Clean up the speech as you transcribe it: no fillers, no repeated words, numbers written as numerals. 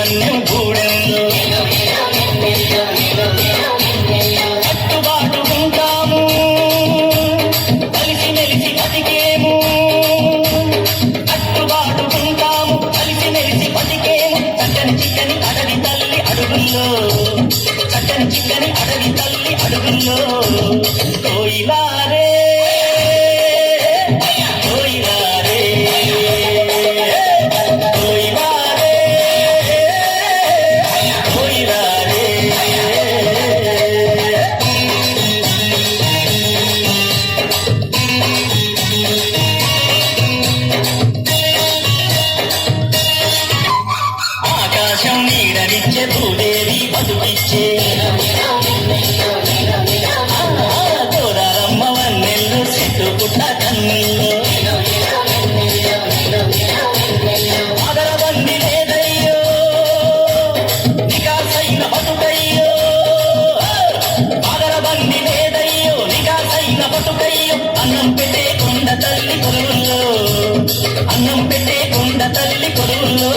మన్యం గూడెంలో కట్టుబాటు ఉంటాము, కలిసి మెలిసి బతికేము. కట్టుబాటు ఉంటాము, కలిసి మెలిసి బతికేము. చక్కని చిక్కని అడవి తల్లి అడుగుల్లో, చక్కని చిక్కని అడవి తల్లి అడుగుల్లో. కోయిలారే ఆకాశం నీడనిచ్చే భూదేవి బతుకిచ్చే తోరారమ్మ వన్నెల్లు చెట్టు పుట్ట కన్నుల్లో అదరబంది లేదయ్యో నికాసైన బతుకయ్యో, అదరబంది లేదయ్యో నికాసైన బతుకయ్యో. అన్నం పెట్టే కొండ తల్లి కొలువుల్లో, అన్నం పెట్టే కొండ తల్లి కొలువుల్లో.